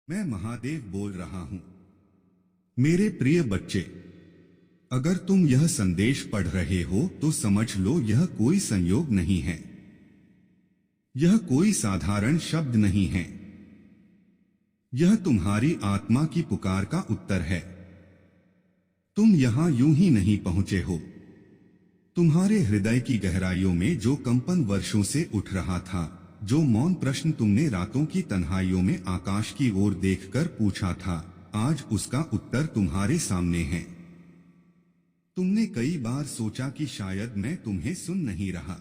मैं महादेव बोल रहा हूं। मेरे प्रिय बच्चे, अगर तुम यह संदेश पढ़ रहे हो तो समझ लो यह कोई संयोग नहीं है। यह कोई साधारण शब्द नहीं है। यह तुम्हारी आत्मा की पुकार का उत्तर है। तुम यहां यूं ही नहीं पहुंचे हो। तुम्हारे हृदय की गहराइयों में जो कंपन वर्षों से उठ रहा था, जो मौन प्रश्न तुमने रातों की तन्हाइयों में आकाश की ओर देखकर पूछा था, आज उसका उत्तर तुम्हारे सामने है। तुमने कई बार सोचा कि शायद मैं तुम्हें सुन नहीं रहा।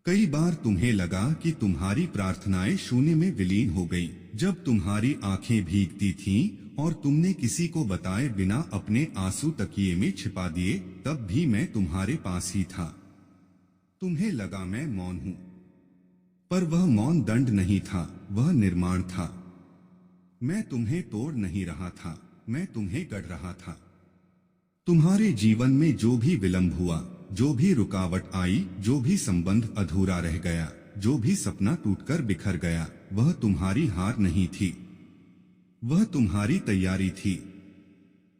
कई बार तुम्हें लगा कि तुम्हारी प्रार्थनाएं शून्य में विलीन हो गई। जब तुम्हारी आंखें भीगती थीं और तुमने किसी को बताए बिना अपने आंसू तकिए में छिपा दिए, तब भी मैं तुम्हारे पास ही था। तुम्हें लगा मैं मौन हूं, पर वह मौन दंड नहीं था, वह निर्माण था। मैं तुम्हें तोड़ नहीं रहा था, मैं तुम्हें गढ़ रहा था। तुम्हारे जीवन में जो भी विलंब हुआ, जो भी रुकावट आई, जो भी संबंध अधूरा रह गया, जो भी सपना टूटकर बिखर गया, वह तुम्हारी हार नहीं थी, वह तुम्हारी तैयारी थी।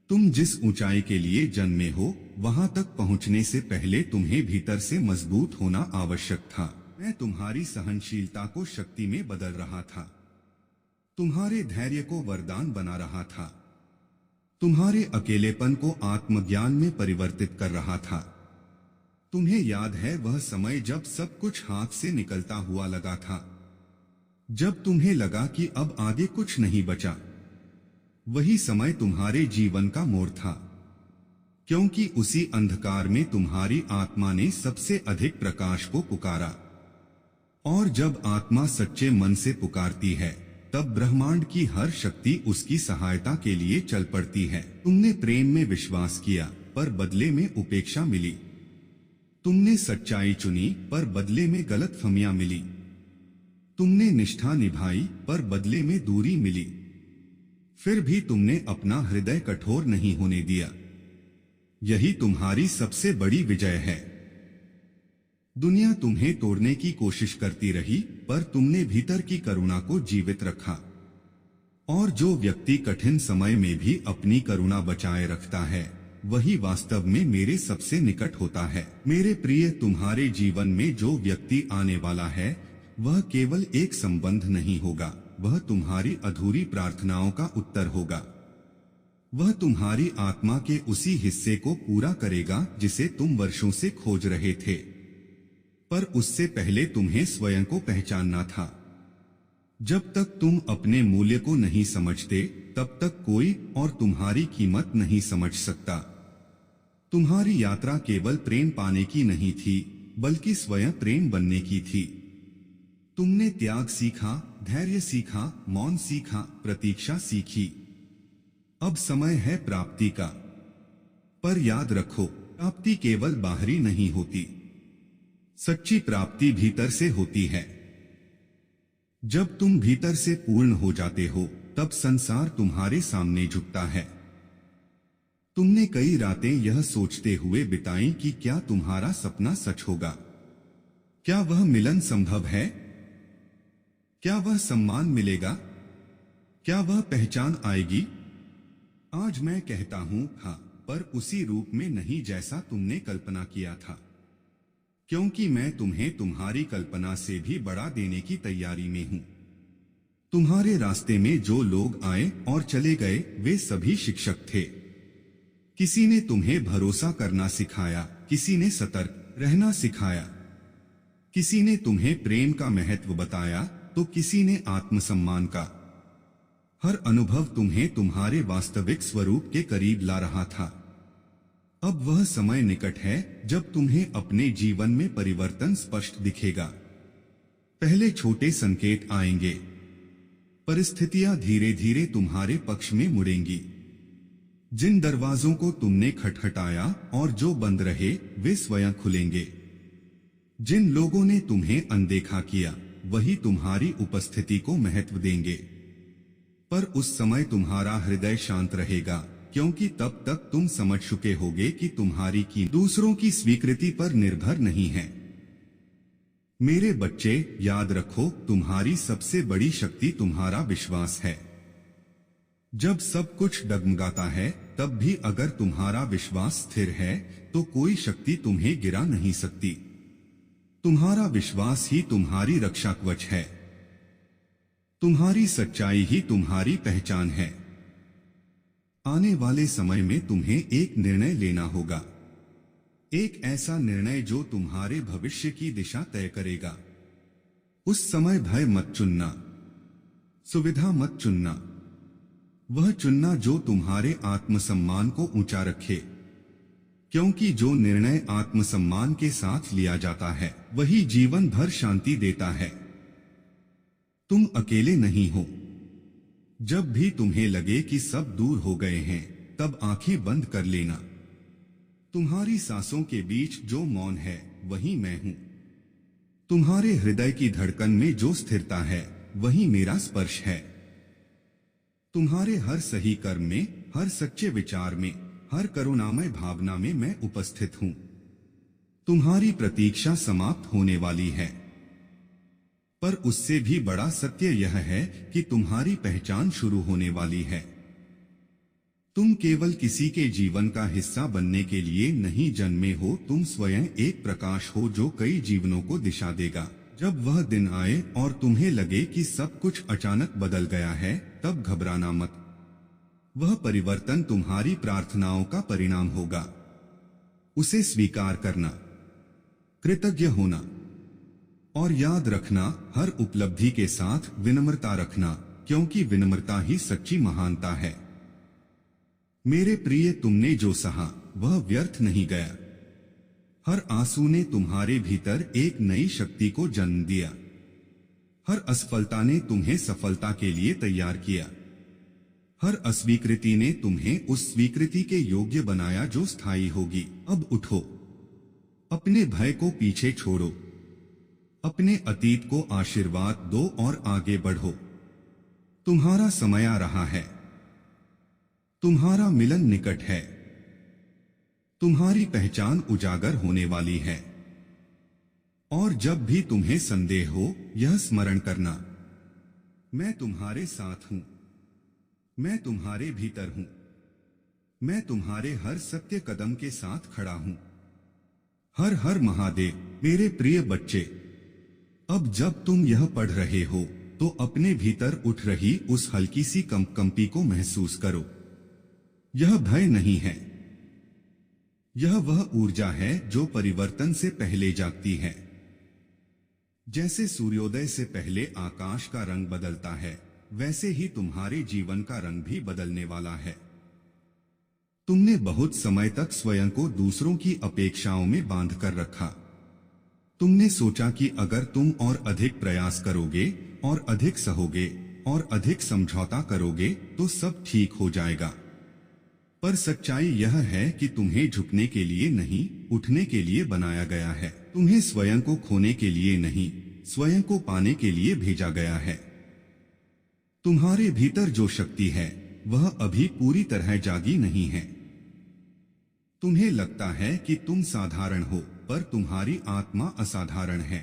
तुम जिस ऊंचाई के लिए जन्मे हो, वहां तक पहुंचने से पहले तुम्हें भीतर से मजबूत होना आवश्यक था। मैं तुम्हारी सहनशीलता को शक्ति में बदल रहा था, तुम्हारे धैर्य को वरदान बना रहा था, तुम्हारे अकेलेपन को आत्मज्ञान में परिवर्तित कर रहा था। तुम्हें याद है वह समय जब सब कुछ हाथ से निकलता हुआ लगा था, जब तुम्हें लगा कि अब आगे कुछ नहीं बचा। वही समय तुम्हारे जीवन का मोड़ था, क्योंकि उसी अंधकार में तुम्हारी आत्मा ने सबसे अधिक प्रकाश को पुकारा। और जब आत्मा सच्चे मन से पुकारती है, तब ब्रह्मांड की हर शक्ति उसकी सहायता के लिए चल पड़ती है। तुमने प्रेम में विश्वास किया, पर बदले में उपेक्षा मिली। तुमने सच्चाई चुनी, पर बदले में गलतफहमियां मिली। तुमने निष्ठा निभाई, पर बदले में दूरी मिली। फिर भी तुमने अपना हृदय कठोर नहीं होने दिया। यही तुम्हारी सबसे बड़ी विजय है। दुनिया तुम्हें तोड़ने की कोशिश करती रही, पर तुमने भीतर की करुणा को जीवित रखा। और जो व्यक्ति कठिन समय में भी अपनी करुणा बचाए रखता है, वही वास्तव में मेरे सबसे निकट होता है। मेरे प्रिय, तुम्हारे जीवन में जो व्यक्ति आने वाला है, वह केवल एक संबंध नहीं होगा, वह तुम्हारी अधूरी प्रार्थनाओं का उत्तर होगा। वह तुम्हारी आत्मा के उसी हिस्से को पूरा करेगा जिसे तुम वर्षों से खोज रहे थे, पर उससे पहले तुम्हें स्वयं को पहचानना था। जब तक तुम अपने मूल्य को नहीं समझते, तब तक कोई और तुम्हारी कीमत नहीं समझ सकता। तुम्हारी यात्रा केवल प्रेम पाने की नहीं थी, बल्कि स्वयं प्रेम बनने की थी। तुमने त्याग सीखा, धैर्य सीखा, मौन सीखा, प्रतीक्षा सीखी। अब समय है प्राप्ति का। पर याद रखो, प्राप्ति केवल बाहरी नहीं होती, सच्ची प्राप्ति भीतर से होती है। जब तुम भीतर से पूर्ण हो जाते हो, तब संसार तुम्हारे सामने झुकता है। तुमने कई रातें यह सोचते हुए बिताई कि क्या तुम्हारा सपना सच होगा, क्या वह मिलन संभव है, क्या वह सम्मान मिलेगा, क्या वह पहचान आएगी। आज मैं कहता हूं, हाँ, पर उसी रूप में नहीं जैसा तुमने कल्पना किया था, क्योंकि मैं तुम्हें तुम्हारी कल्पना से भी बड़ा देने की तैयारी में हूं। तुम्हारे रास्ते में जो लोग आए और चले गए, वे सभी शिक्षक थे। किसी ने तुम्हें भरोसा करना सिखाया, किसी ने सतर्क रहना सिखाया, किसी ने तुम्हें प्रेम का महत्व बताया, तो किसी ने आत्मसम्मान का। हर अनुभव तुम्हें तुम्हारे वास्तविक स्वरूप के करीब ला रहा था। अब वह समय निकट है जब तुम्हें अपने जीवन में परिवर्तन स्पष्ट दिखेगा। पहले छोटे संकेत आएंगे, परिस्थितियां धीरे धीरे तुम्हारे पक्ष में मुड़ेंगी। जिन दरवाजों को तुमने खटखटाया और जो बंद रहे, वे स्वयं खुलेंगे। जिन लोगों ने तुम्हें अनदेखा किया, वही तुम्हारी उपस्थिति को महत्व देंगे। पर उस समय तुम्हारा हृदय शांत रहेगा, क्योंकि तब तक तुम समझ चुके होगे कि तुम्हारी कीमत दूसरों की स्वीकृति पर निर्भर नहीं है। मेरे बच्चे, याद रखो, तुम्हारी सबसे बड़ी शक्ति तुम्हारा विश्वास है। जब सब कुछ डगमगाता है तब भी अगर तुम्हारा विश्वास स्थिर है तो कोई शक्ति तुम्हें गिरा नहीं सकती। तुम्हारा विश्वास ही तुम्हारी रक्षा कवच है। तुम्हारी सच्चाई ही तुम्हारी पहचान है। आने वाले समय में तुम्हें एक निर्णय लेना होगा, एक ऐसा निर्णय जो तुम्हारे भविष्य की दिशा तय करेगा। उस समय भय मत चुनना, सुविधा मत चुनना, वह चुनना जो तुम्हारे आत्मसम्मान को ऊंचा रखे, क्योंकि जो निर्णय आत्मसम्मान के साथ लिया जाता है वही जीवन भर शांति देता है। तुम अकेले नहीं हो। जब भी तुम्हें लगे कि सब दूर हो गए हैं तब आंखें बंद कर लेना। तुम्हारी सांसों के बीच जो मौन है वही मैं हूं। तुम्हारे हृदय की धड़कन में जो स्थिरता है वही मेरा स्पर्श है। तुम्हारे हर सही कर्म में, हर सच्चे विचार में, हर करुणामय भावना में मैं उपस्थित हूं। तुम्हारी प्रतीक्षा समाप्त होने वाली है, पर उससे भी बड़ा सत्य यह है कि तुम्हारी पहचान शुरू होने वाली है। तुम केवल किसी के जीवन का हिस्सा बनने के लिए नहीं जन्मे हो, तुम स्वयं एक प्रकाश हो जो कई जीवनों को दिशा देगा। जब वह दिन आए और तुम्हें लगे कि सब कुछ अचानक बदल गया है तब घबराना मत। वह परिवर्तन तुम्हारी प्रार्थनाओं का परिणाम होगा। उसे स्वीकार करना, कृतज्ञ होना और याद रखना, हर उपलब्धि के साथ विनम्रता रखना, क्योंकि विनम्रता ही सच्ची महानता है। मेरे प्रिय, तुमने जो सहा वह व्यर्थ नहीं गया। हर आंसू ने तुम्हारे भीतर एक नई शक्ति को जन्म दिया। हर असफलता ने तुम्हें सफलता के लिए तैयार किया। हर अस्वीकृति ने तुम्हें उस स्वीकृति के योग्य बनाया जो स्थायी होगी। अब उठो, अपने भय को पीछे छोड़ो, अपने अतीत को आशीर्वाद दो और आगे बढ़ो। तुम्हारा समय आ रहा है, तुम्हारा मिलन निकट है, तुम्हारी पहचान उजागर होने वाली है। और जब भी तुम्हें संदेह हो, यह स्मरण करना, मैं तुम्हारे साथ हूं, मैं तुम्हारे भीतर हूं, मैं तुम्हारे हर सत्य कदम के साथ खड़ा हूं। हर हर महादेव। मेरे प्रिय बच्चे, अब जब तुम यह पढ़ रहे हो तो अपने भीतर उठ रही उस हल्की सी कंपी को महसूस करो। यह भय नहीं है, यह वह ऊर्जा है जो परिवर्तन से पहले जागती है। जैसे सूर्योदय से पहले आकाश का रंग बदलता है, वैसे ही तुम्हारे जीवन का रंग भी बदलने वाला है। तुमने बहुत समय तक स्वयं को दूसरों की अपेक्षाओं में बांध कर रखा। तुमने सोचा कि अगर तुम और अधिक प्रयास करोगे और अधिक सहोगे और अधिक समझौता करोगे तो सब ठीक हो जाएगा। पर सच्चाई यह है कि तुम्हें झुकने के लिए नहीं, उठने के लिए बनाया गया है। तुम्हें स्वयं को खोने के लिए नहीं, स्वयं को पाने के लिए भेजा गया है। तुम्हारे भीतर जो शक्ति है वह अभी पूरी तरह जागी नहीं है। तुम्हें लगता है कि तुम साधारण हो, पर तुम्हारी आत्मा असाधारण है।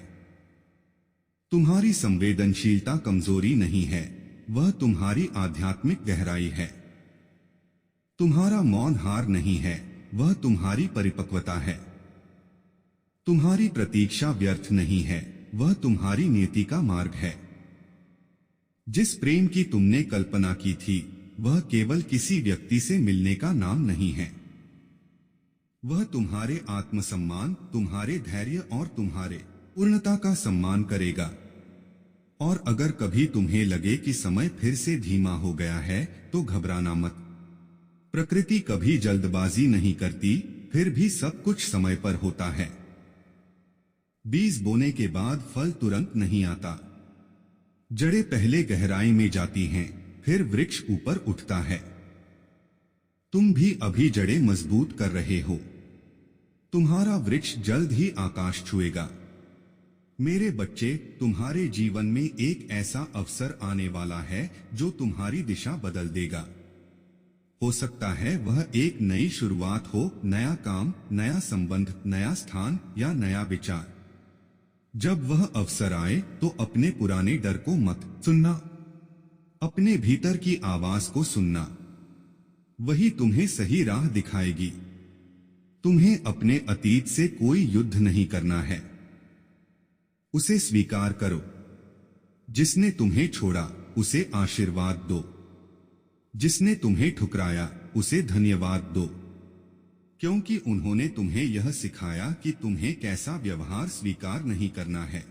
तुम्हारी संवेदनशीलता कमजोरी नहीं है, वह तुम्हारी आध्यात्मिक गहराई है। तुम्हारा मौन हार नहीं है, वह तुम्हारी परिपक्वता है। तुम्हारी प्रतीक्षा व्यर्थ नहीं है, वह तुम्हारी नीति का मार्ग है। जिस प्रेम की तुमने कल्पना की थी वह केवल किसी व्यक्ति से मिलने का नाम नहीं है। वह तुम्हारे आत्मसम्मान, तुम्हारे धैर्य और तुम्हारे पूर्णता का सम्मान करेगा। और अगर कभी तुम्हें लगे कि समय फिर से धीमा हो गया है तो घबराना मत। प्रकृति कभी जल्दबाजी नहीं करती, फिर भी सब कुछ समय पर होता है। बीज बोने के बाद फल तुरंत नहीं आता। जड़ें पहले गहराई में जाती हैं, फिर वृक्ष ऊपर उठता है। तुम भी अभी जड़ें मजबूत कर रहे हो। तुम्हारा वृक्ष जल्द ही आकाश छुएगा। मेरे बच्चे, तुम्हारे जीवन में एक ऐसा अवसर आने वाला है जो तुम्हारी दिशा बदल देगा। हो सकता है वह एक नई शुरुआत हो, नया काम, नया संबंध, नया स्थान या नया विचार। जब वह अवसर आए तो अपने पुराने डर को मत सुनना। अपने भीतर की आवाज को सुनना, वही तुम्हें सही राह दिखाएगी। तुम्हें अपने अतीत से कोई युद्ध नहीं करना है, उसे स्वीकार करो। जिसने तुम्हें छोड़ा उसे आशीर्वाद दो, जिसने तुम्हें ठुकराया उसे धन्यवाद दो, क्योंकि उन्होंने तुम्हें यह सिखाया कि तुम्हें कैसा व्यवहार स्वीकार नहीं करना है।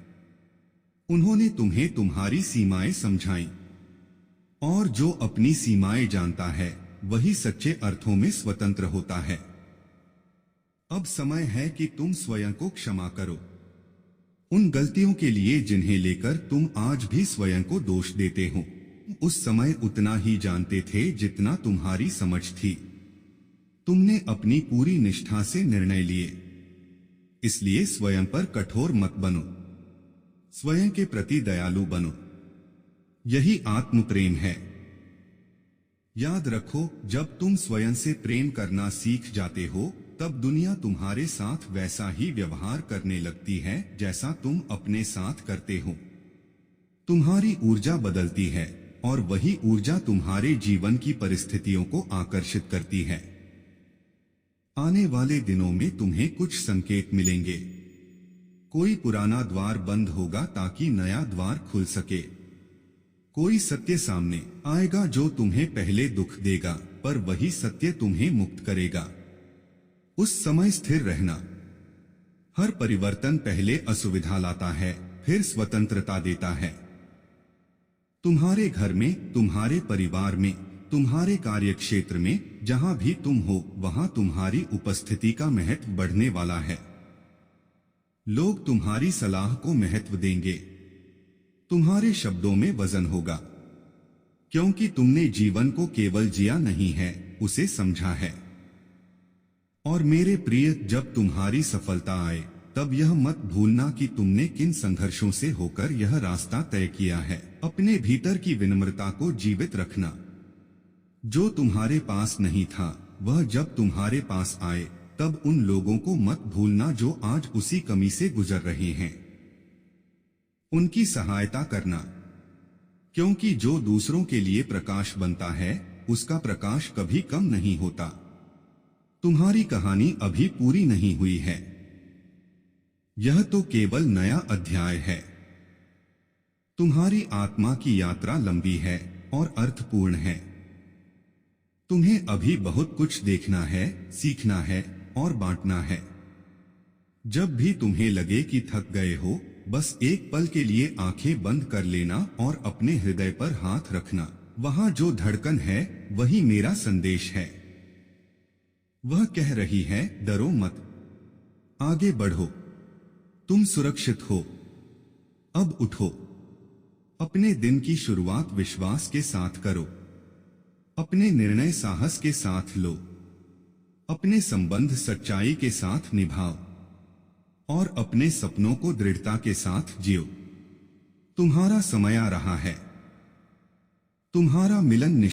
उन्होंने तुम्हें तुम्हारी सीमाएं समझाई, और जो अपनी सीमाएं जानता है वही सच्चे अर्थों में स्वतंत्र होता है। अब समय है कि तुम स्वयं को क्षमा करो, उन गलतियों के लिए जिन्हें लेकर तुम आज भी स्वयं को दोष देते हो। उस समय उतना ही जानते थे जितना तुम्हारी समझ थी। तुमने अपनी पूरी निष्ठा से निर्णय लिए, इसलिए स्वयं पर कठोर मत बनो, स्वयं के प्रति दयालु बनो। यही आत्म प्रेम है। याद रखो, जब तुम स्वयं से प्रेम करना सीख जाते हो तब दुनिया तुम्हारे साथ वैसा ही व्यवहार करने लगती है जैसा तुम अपने साथ करते हो। तुम्हारी ऊर्जा बदलती है और वही ऊर्जा तुम्हारे जीवन की परिस्थितियों को आकर्षित करती है। आने वाले दिनों में तुम्हें कुछ संकेत मिलेंगे। कोई पुराना द्वार बंद होगा ताकि नया द्वार खुल सके। कोई सत्य सामने आएगा जो तुम्हें पहले दुख देगा, पर वही सत्य तुम्हें मुक्त करेगा। उस समय स्थिर रहना। हर परिवर्तन पहले असुविधा लाता है, फिर स्वतंत्रता देता है। तुम्हारे घर में, तुम्हारे परिवार में, तुम्हारे कार्यक्षेत्र में, जहां भी तुम हो वहां तुम्हारी उपस्थिति का महत्व बढ़ने वाला है। लोग तुम्हारी सलाह को महत्व देंगे। तुम्हारे शब्दों में वजन होगा, क्योंकि तुमने जीवन को केवल जिया नहीं है, उसे समझा है। और मेरे प्रिय, जब तुम्हारी सफलता आए तब यह मत भूलना कि तुमने किन संघर्षों से होकर यह रास्ता तय किया है। अपने भीतर की विनम्रता को जीवित रखना। जो तुम्हारे पास नहीं था वह जब तुम्हारे पास आए तब उन लोगों को मत भूलना जो आज उसी कमी से गुजर रहे हैं। उनकी सहायता करना, क्योंकि जो दूसरों के लिए प्रकाश बनता है उसका प्रकाश कभी कम नहीं होता। तुम्हारी कहानी अभी पूरी नहीं हुई है, यह तो केवल नया अध्याय है। तुम्हारी आत्मा की यात्रा लंबी है और अर्थपूर्ण है। तुम्हें अभी बहुत कुछ देखना है, सीखना है और बांटना है। जब भी तुम्हें लगे कि थक गए हो, बस एक पल के लिए आंखें बंद कर लेना और अपने हृदय पर हाथ रखना। वहां जो धड़कन है वही मेरा संदेश है। वह कह रही है, डरो मत, आगे बढ़ो, तुम सुरक्षित हो। अब उठो, अपने दिन की शुरुआत विश्वास के साथ करो, अपने निर्णय साहस के साथ लो, अपने संबंध सच्चाई के साथ निभाओ और अपने सपनों को दृढ़ता के साथ जियो। तुम्हारा समय आ रहा है, तुम्हारा मिलन